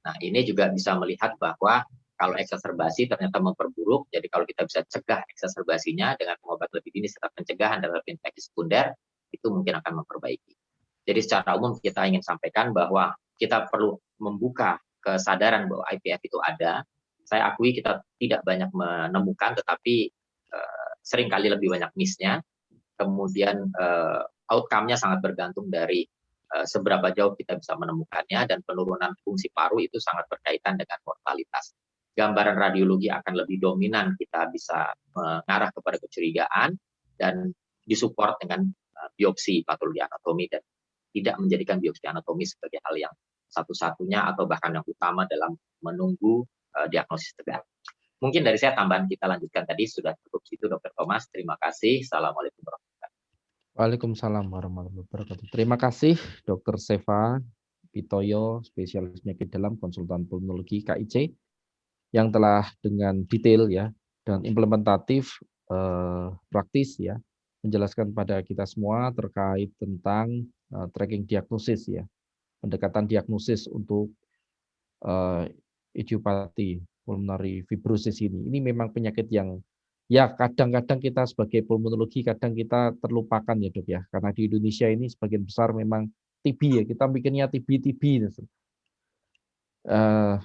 Nah, ini juga bisa melihat bahwa kalau eksaserbasi ternyata memperburuk, jadi kalau kita bisa cegah eksaserbasinya dengan pengobatan lebih dini serta pencegahan terhadap infeksi sekunder, itu mungkin akan memperbaiki. Jadi secara umum kita ingin sampaikan bahwa kita perlu membuka kesadaran bahwa IPF itu ada. Saya akui kita tidak banyak menemukan, tetapi seringkali lebih banyak miss-nya. Kemudian outcome-nya sangat bergantung dari seberapa jauh kita bisa menemukannya, dan penurunan fungsi paru itu sangat berkaitan dengan mortalitas. Gambaran radiologi akan lebih dominan, kita bisa mengarah kepada kecurigaan dan disupport dengan biopsi patologi anatomi dan tidak menjadikan biopsi anatomi sebagai hal yang satu-satunya atau bahkan yang utama dalam menunggu diagnosis tegak. Mungkin dari saya tambahan kita lanjutkan tadi sudah cukup situ, Dr. Thomas. Terima kasih. Assalamualaikum warahmatullahi wabarakatuh. Waalaikumsalam warahmatullahi wabarakatuh. Terima kasih Dr. Seva Pitoyo, spesialis penyakit dalam konsultan pulmonologi KIC, yang telah dengan detail ya dan implementatif praktis ya, menjelaskan pada kita semua terkait tentang tracking diagnosis ya, pendekatan diagnosis untuk idiopati pulmonary fibrosis ini. Ini memang penyakit yang ya kadang-kadang kita sebagai pulmonologi kadang kita terlupakan ya Dok ya, karena di Indonesia ini sebagian besar memang TB ya, kita mikirnya TB.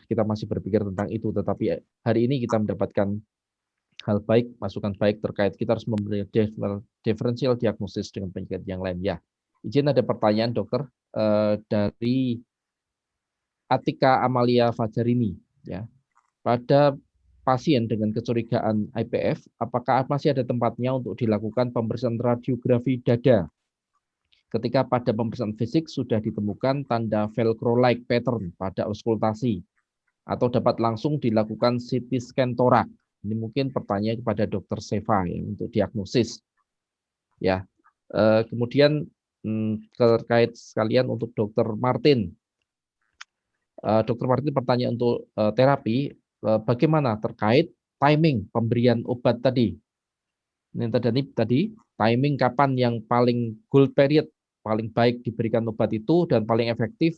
Kita masih berpikir tentang itu, tetapi hari ini kita mendapatkan hal baik, masukan baik terkait kita harus memberi differential diagnosis dengan penyakit yang lain ya. Izin ada pertanyaan dokter dari Atika Amalia Fajarini ya. Pada pasien dengan kecurigaan IPF, apakah masih ada tempatnya untuk dilakukan pemeriksaan radiografi dada? Ketika pada pemeriksaan fisik sudah ditemukan tanda velcro-like pattern pada auskultasi, atau dapat langsung dilakukan CT scan torak. Ini mungkin pertanyaan kepada Dr. Seva ya, untuk diagnosis. Ya, kemudian terkait sekalian untuk Dr. Martin. Dr. Martin pertanyaan untuk terapi, bagaimana terkait timing pemberian obat tadi? Ini tadi timing kapan yang paling goal period, paling baik diberikan obat itu dan paling efektif.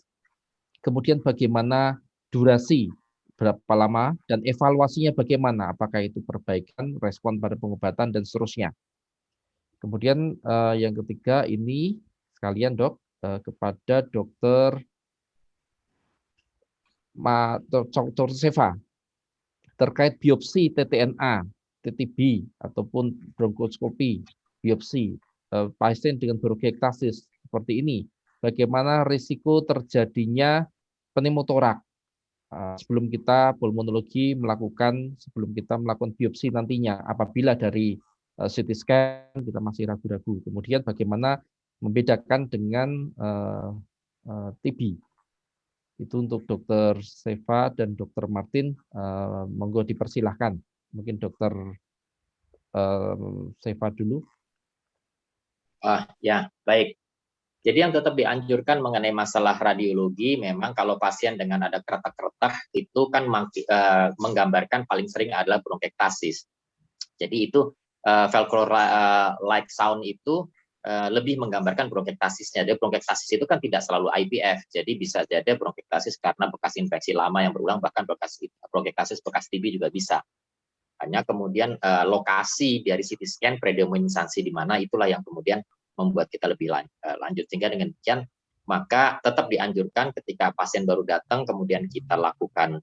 Kemudian bagaimana durasi, berapa lama, dan evaluasinya bagaimana, apakah itu perbaikan, respon pada pengobatan, dan seterusnya. Kemudian yang ketiga ini sekalian Dok, kepada Dr. Seva, terkait biopsi TTNA, TTB, ataupun bronkoskopi, biopsi pasien dengan bronkiektasis seperti ini, bagaimana risiko terjadinya pneumotorak sebelum kita pulmonologi sebelum kita melakukan biopsi nantinya, apabila dari CT scan kita masih ragu-ragu. Kemudian bagaimana membedakan dengan TB. Itu untuk Dr. Seva dan Dr. Martin, monggo dipersilahkan. Mungkin Dr. Seva dulu. Ya, baik. Jadi yang tetap dianjurkan mengenai masalah radiologi, memang kalau pasien dengan ada kretak-kretak itu kan menggambarkan paling sering adalah bronkiektasis. Jadi itu velcro-like sound itu lebih menggambarkan bronkiektasisnya. Jadi bronkiektasis itu kan tidak selalu IPF, jadi bisa jadi bronkiektasis karena bekas infeksi lama yang berulang, bahkan bronkiektasis bekas TB juga bisa. Hanya kemudian lokasi dari CT scan predominansi di mana, itulah yang kemudian membuat kita lebih lanjut. Sehingga dengan demikian, maka tetap dianjurkan ketika pasien baru datang, kemudian kita lakukan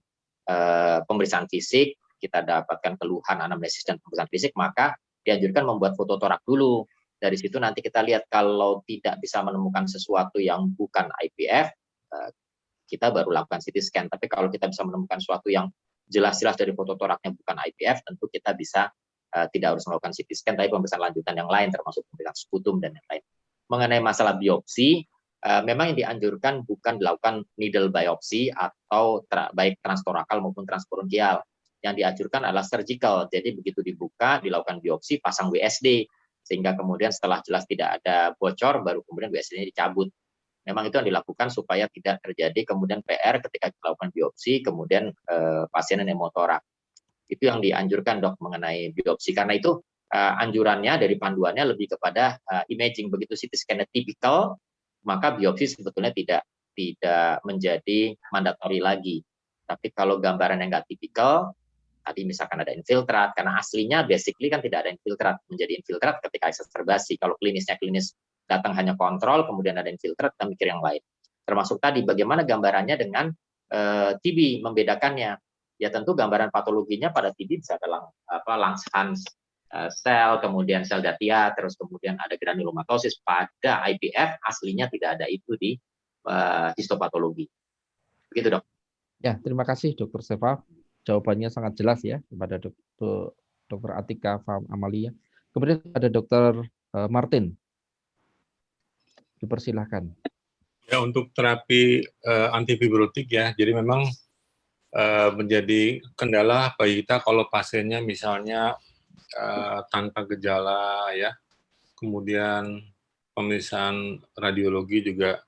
pemeriksaan fisik, kita dapatkan keluhan anamnesis dan pemeriksaan fisik, maka dianjurkan membuat foto torak dulu. Dari situ nanti kita lihat kalau tidak bisa menemukan sesuatu yang bukan IPF, kita baru lakukan CT scan. Tapi kalau kita bisa menemukan sesuatu yang jelas-jelas dari foto toraknya bukan IPF, tentu kita bisa tidak harus melakukan CT scan, tapi pemeriksaan lanjutan yang lain, termasuk pemeriksaan sputum dan yang lain. Mengenai masalah biopsi, memang yang dianjurkan bukan dilakukan needle biopsi atau baik transtorakal maupun transporonkial. Yang dianjurkan adalah surgical, jadi begitu dibuka, dilakukan biopsi, pasang WSD, sehingga kemudian setelah jelas tidak ada bocor, baru kemudian WSD-nya dicabut. Memang itu yang dilakukan supaya tidak terjadi kemudian PR ketika dilakukan biopsi, kemudian pasien pneumotorak. Itu yang dianjurkan Dok mengenai biopsi. Karena itu anjurannya dari panduannya lebih kepada imaging. Begitu CT scan tipikal, maka biopsi sebetulnya tidak menjadi mandatori lagi. Tapi kalau gambaran yang nggak tipikal, tadi misalkan ada infiltrat, karena aslinya basically kan tidak ada infiltrat, menjadi infiltrat ketika exacerbasi. Kalau klinisnya klinis datang hanya kontrol, kemudian ada infiltrat, kita mikir yang lain. Termasuk tadi bagaimana gambarannya dengan TB, membedakannya. Ya tentu gambaran patologinya pada TB bisa ada Langerhans sel, kemudian sel datia, terus kemudian ada granulomatosis. Pada IPF aslinya tidak ada itu di histopatologi. Begitu Dok. Ya, terima kasih Dr. Seva. Jawabannya sangat jelas ya kepada Dr. Atika Amalia. Kemudian ada Dr. Martin. Dipersilahkan. Ya, untuk terapi antifibrotik ya, jadi memang menjadi kendala bagi kita kalau pasiennya misalnya tanpa gejala ya, kemudian pemeriksaan radiologi juga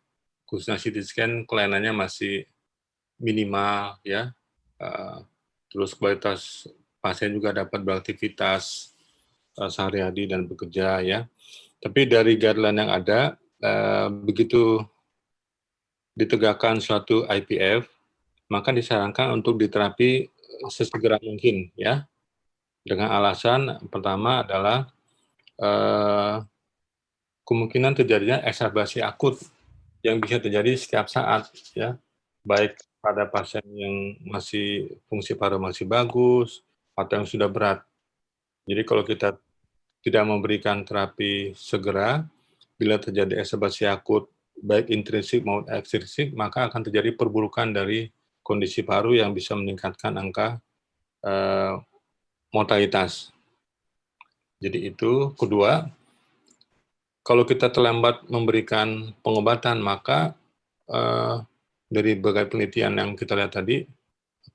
khususnya CT scan kelayanannya masih minimal ya, terus kualitas pasien juga dapat beraktivitas sehari-hari dan bekerja ya. Tapi dari guideline yang ada, begitu ditegakkan suatu IPF, maka disarankan untuk diterapi sesegera mungkin ya. Dengan alasan pertama adalah kemungkinan terjadinya exacerbasi akut yang bisa terjadi setiap saat ya, baik pada pasien yang masih fungsi paru masih bagus atau yang sudah berat. Jadi kalau kita tidak memberikan terapi segera, bila terjadi exacerbasi akut baik intrinsik maupun ekstrinsik, maka akan terjadi perburukan dari kondisi paru yang bisa meningkatkan angka mortalitas. Jadi itu. Kedua, kalau kita terlambat memberikan pengobatan, maka dari berbagai penelitian yang kita lihat tadi,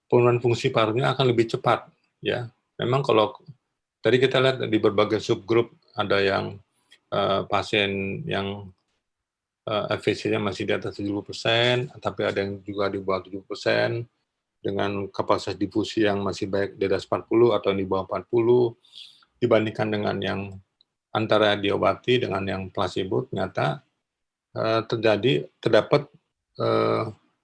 penurunan fungsi parunya akan lebih cepat. Ya, memang kalau tadi kita lihat di berbagai subgrup ada yang pasien yang FVC-nya masih di atas 70%, tapi ada yang juga di bawah 70%, dengan kapasitas difusi yang masih baik di atas 40 atau di bawah 40, dibandingkan dengan yang antara diobati dengan yang placebo, ternyata terdapat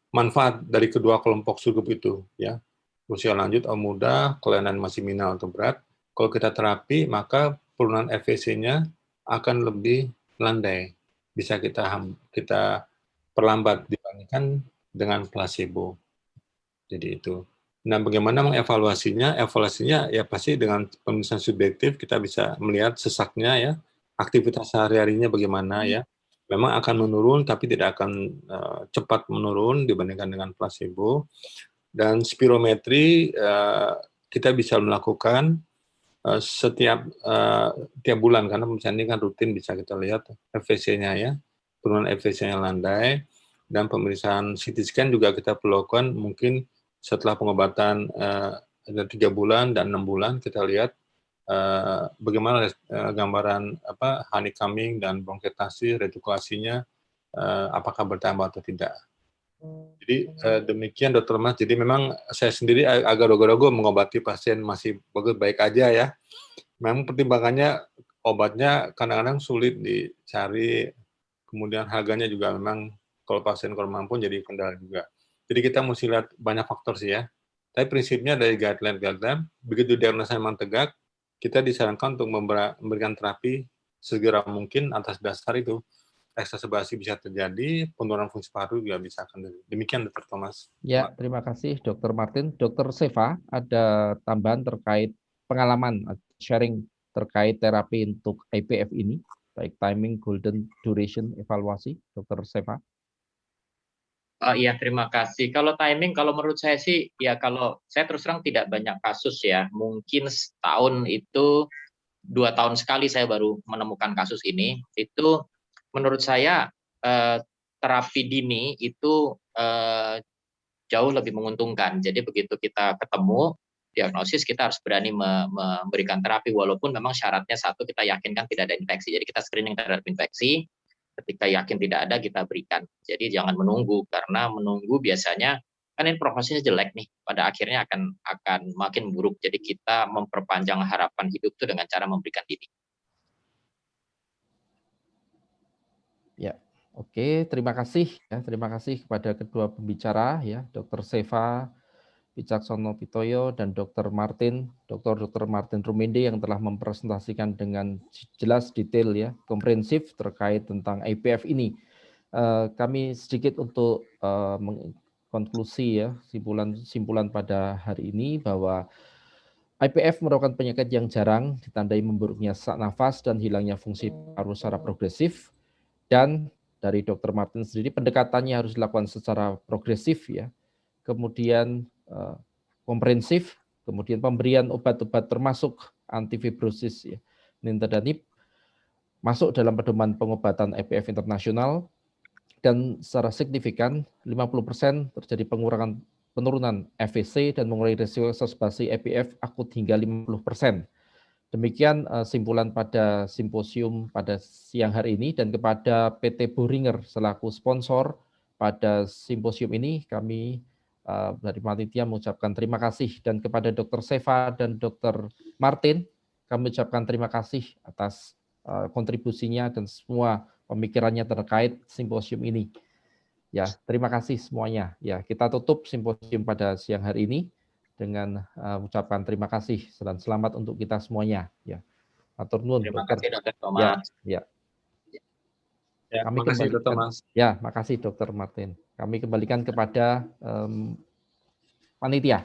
manfaat dari kedua kelompok subgrup itu ya, usia lanjut atau muda, kelainan masih minimal atau berat. Kalau kita terapi, maka penurunan FVC-nya akan lebih landai, bisa kita perlambat dibandingkan dengan placebo. Jadi itu. Nah, bagaimana mengevaluasinya? Evaluasinya ya pasti dengan pemeriksaan subjektif kita bisa melihat sesaknya ya, aktivitas sehari-harinya bagaimana ya. Memang akan menurun tapi tidak akan cepat menurun dibandingkan dengan placebo. Dan spirometri kita bisa melakukan setiap tiap bulan karena pemeriksaan ini kan rutin, bisa kita lihat FVC-nya ya, penurunan FVC-nya landai, dan pemeriksaan CT scan juga kita perlukan mungkin setelah pengobatan ada 3 bulan dan 6 bulan, kita lihat bagaimana gambaran honeycombing dan bronkiolasi, retikulasinya apakah bertambah atau tidak. Jadi demikian Dr. Mas. Jadi memang saya sendiri agak ragu-ragu mengobati pasien masih baik aja ya. Memang pertimbangannya obatnya kadang-kadang sulit dicari, kemudian harganya juga memang kalau pasien kurang mampu jadi kendala juga. Jadi kita mesti lihat banyak faktor sih ya. Tapi prinsipnya dari guideline, begitu diagnosa memang tegak, kita disarankan untuk memberikan terapi segera mungkin atas dasar itu. Exacerbasi bisa terjadi, penurunan fungsi paru juga bisa akan terjadi. Demikian Dr. Thomas. Ya, terima kasih Dr. Martin. Dr. Seva, ada tambahan terkait pengalaman, sharing terkait terapi untuk IPF ini, baik timing, golden duration, evaluasi, Dr. Seva. Iya, terima kasih. Kalau timing, kalau menurut saya sih, ya kalau saya terus terang tidak banyak kasus ya. Mungkin setahun itu 2 tahun sekali saya baru menemukan kasus ini. Itu menurut saya terapi dini itu jauh lebih menguntungkan. Jadi begitu kita ketemu diagnosis, kita harus berani memberikan terapi walaupun memang syaratnya satu, kita yakinkan tidak ada infeksi. Jadi kita screening terhadap infeksi. Ketika yakin tidak ada, kita berikan. Jadi jangan menunggu, karena menunggu biasanya kan ini prosesnya jelek nih, pada akhirnya akan makin buruk. Jadi kita memperpanjang harapan hidup itu dengan cara memberikan dini. Ya, oke, terima kasih ya, terima kasih kepada kedua pembicara ya, Dr. Seva Wicaksono Pitoyo dan Dr. Martin Rumende yang telah mempresentasikan dengan jelas, detail ya, komprehensif terkait tentang IPF ini. Kami sedikit untuk mengkonklusi ya, simpulan pada hari ini bahwa IPF merupakan penyakit yang jarang ditandai memburuknya sesak nafas dan hilangnya fungsi paru secara progresif. Dan dari Dr. Martin sendiri pendekatannya harus dilakukan secara progresif ya. Kemudian komprehensif, kemudian pemberian obat-obat termasuk antifibrosis ya, nintedanib masuk dalam pedoman pengobatan IPF internasional, dan secara signifikan 50% terjadi penurunan FVC dan mengurangi risiko exacerbasi IPF akut hingga 50%. Demikian simpulan pada simposium pada siang hari ini, dan kepada PT Boehringer selaku sponsor pada simposium ini kami dari panitia mengucapkan terima kasih, dan kepada Dr. Seva dan Dr. Martin kami ucapkan terima kasih atas kontribusinya dan semua pemikirannya terkait simposium ini. Ya, terima kasih semuanya. Ya, kita tutup simposium pada siang hari ini dengan ucapan terima kasih dan selamat untuk kita semuanya. Ya, atur nuhun, Terima dokter. kasih Dr. Ya, Thomas. ya. Ya, Kami terima kasih Dr. kembalikan. Thomas. Ya, makasih Dokter Martin. Kami kembalikan kepada panitia.